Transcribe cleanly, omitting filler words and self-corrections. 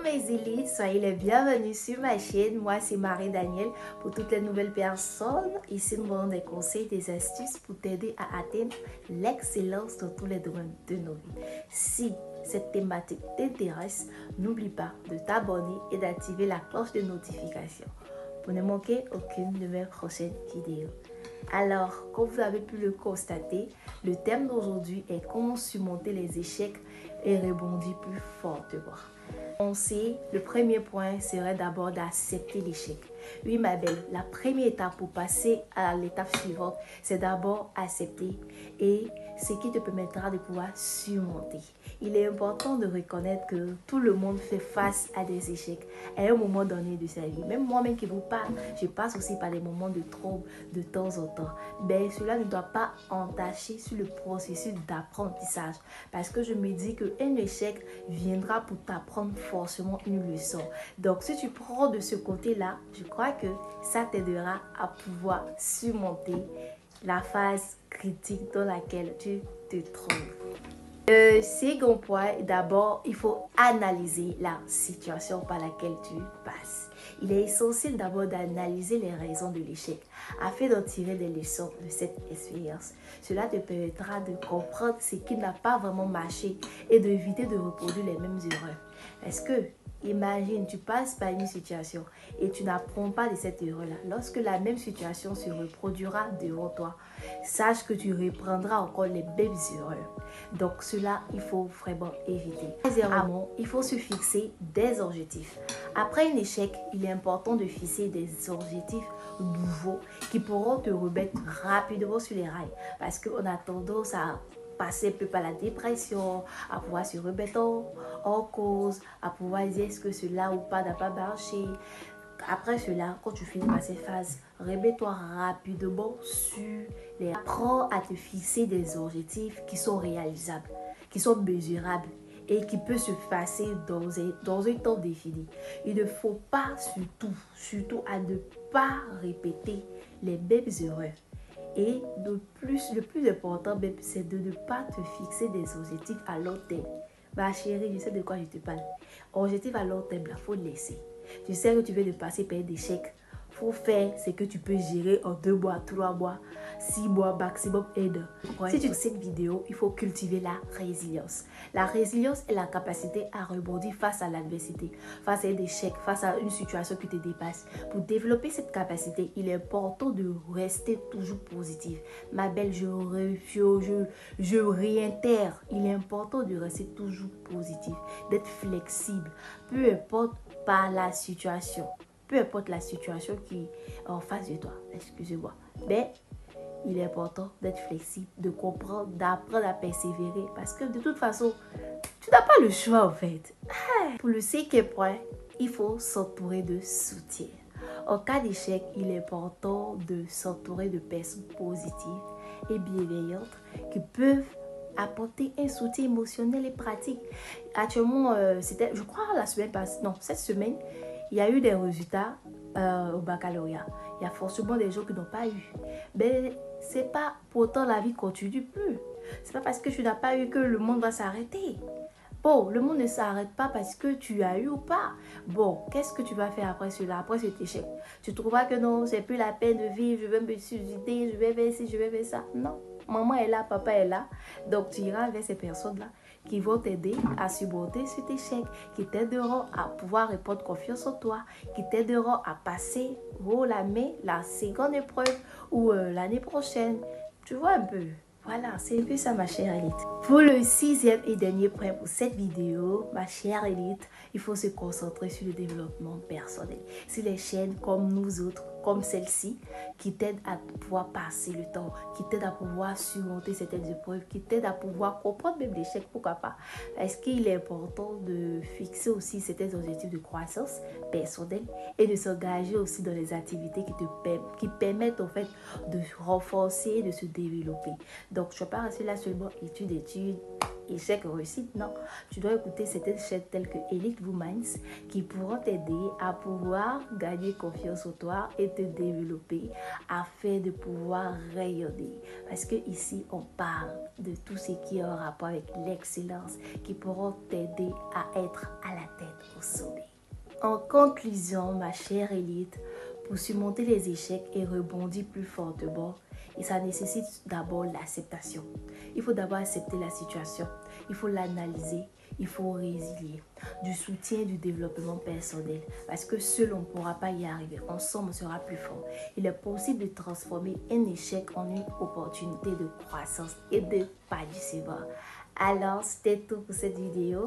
mes élites, soyez les bienvenus sur ma chaîne. Moi c'est Marie-Daniel. Pour toutes les nouvelles personnes, ici nous donnons des conseils, des astuces pour t'aider à atteindre l'excellence dans tous les domaines de nos vies. Si cette thématique t'intéresse, n'oublie pas de t'abonner et d'activer la cloche de notification pour ne manquer aucune de mes prochaines vidéos. Alors, comme vous avez pu le constater, le thème d'aujourd'hui est comment surmonter les échecs et rebondir plus fortement. On sait, le premier point serait d'abord d'accepter l'échec. Oui, ma belle, la première étape pour passer à l'étape suivante, c'est d'abord accepter et ce qui te permettra de pouvoir surmonter. Il est important de reconnaître que tout le monde fait face à des échecs à un moment donné de sa vie. Même moi-même qui vous parle, je passe aussi par des moments de trouble de temps en temps. Mais cela ne doit pas entacher sur le processus d'apprentissage parce que je me dis qu'un échec viendra pour t'apprendre forcément une leçon. Donc, si tu prends de ce côté-là, je crois que ça t'aidera à pouvoir surmonter la phase critique dans laquelle tu te trouves. Le second point, d'abord, il faut analyser la situation par laquelle tu passes. Il est essentiel d'abord d'analyser les raisons de l'échec afin d'en tirer des leçons de cette expérience. Cela te permettra de comprendre ce qui n'a pas vraiment marché et d'éviter de reproduire les mêmes erreurs. Est-ce que imagine, tu passes par une situation et tu n'apprends pas de cette erreur-là. Lorsque la même situation se reproduira devant toi, sache que tu reprendras encore les mêmes erreurs. Donc cela, il faut vraiment éviter. Deuxièmement, il faut se fixer des objectifs. Après un échec, il est important de fixer des objectifs nouveaux qui pourront te remettre rapidement sur les rails. Parce qu'on a tendance à passer un peu par la dépression, à pouvoir se remettre en cause, à pouvoir dire est-ce que cela ou pas n'a pas marché. Après cela, quand tu finis par cette phase, remets-toi rapidement sur les... Apprends à te fixer des objectifs qui sont réalisables, qui sont mesurables et qui peuvent se passer dans un temps défini. Il ne faut pas surtout à ne pas répéter les mêmes erreurs. Et le plus important, c'est de ne pas te fixer des objectifs à long terme. Ma chérie, je sais de quoi je te parle. Objectif à long terme, il faut le laisser. Tu sais que tu veux de passer par des échecs. Il faut faire ce que tu peux gérer en 2 mois, 3 mois, 6 mois, maximum 1 an. Ouais. Si tu fais cette vidéo, il faut cultiver la résilience. La résilience est la capacité à rebondir face à l'adversité, face à un échec, face à une situation qui te dépasse. Pour développer cette capacité, il est important de rester toujours positif. Ma belle, je réitère, il est important de rester toujours positif, d'être flexible, peu importe par la situation. Peu importe la situation qui est en face de toi, excusez-moi. Mais il est important d'être flexible, de comprendre, d'apprendre à persévérer. Parce que de toute façon, tu n'as pas le choix en fait. Pour le cinquième point, il faut s'entourer de soutien. En cas d'échec, il est important de s'entourer de personnes positives et bienveillantes qui peuvent apporter un soutien émotionnel et pratique. Actuellement, c'était, je crois, la semaine passée, non, cette semaine, il y a eu des résultats au baccalauréat. Il y a forcément des gens qui n'ont pas eu. Mais c'est pas pourtant la vie continue plus. C'est pas parce que tu n'as pas eu que le monde va s'arrêter. Bon, le monde ne s'arrête pas parce que tu as eu ou pas. Bon, qu'est-ce que tu vas faire après cela, après cet échec? Tu trouveras que non, c'est plus la peine de vivre, je vais me suicider, je vais faire ci, je vais faire ça. Non, maman est là, papa est là. Donc tu iras vers ces personnes-là qui vont t'aider à surmonter cet échec, qui t'aideront à pouvoir reprendre confiance en toi, qui t'aideront à passer la seconde épreuve ou l'année prochaine. Tu vois un peu? Voilà, c'est un peu ça ma chère élite. Pour le sixième et dernier point pour cette vidéo, ma chère élite, il faut se concentrer sur le développement personnel. Sur les chaînes comme nous autres, comme celle-ci, qui t'aident à pouvoir passer le temps, qui t'aident à pouvoir surmonter certaines épreuves, qui t'aident à pouvoir comprendre même l'échec, pourquoi pas. Est-ce qu'il est important de fixer aussi certains objectifs de croissance personnelle et de s'engager aussi dans les activités qui permettent en fait de renforcer, de se développer. Donc, je ne vais pas rester là seulement études. échec réussite, non. Tu dois écouter certaines chaînes telles que Elite Womans qui pourront t'aider à pouvoir gagner confiance en toi et te développer afin de pouvoir rayonner. Parce que ici, on parle de tout ce qui est en rapport avec l'excellence qui pourront t'aider à être à la tête au sommet. En conclusion, ma chère Élite, pour surmonter les échecs et rebondir plus fortement, et ça nécessite d'abord l'acceptation. Il faut d'abord accepter la situation, il faut l'analyser, il faut résilier, du soutien, du développement personnel, parce que seul on ne pourra pas y arriver, ensemble on sera plus fort. Il est possible de transformer un échec en une opportunité de croissance et de pas du savoir. Alors, c'était tout pour cette vidéo.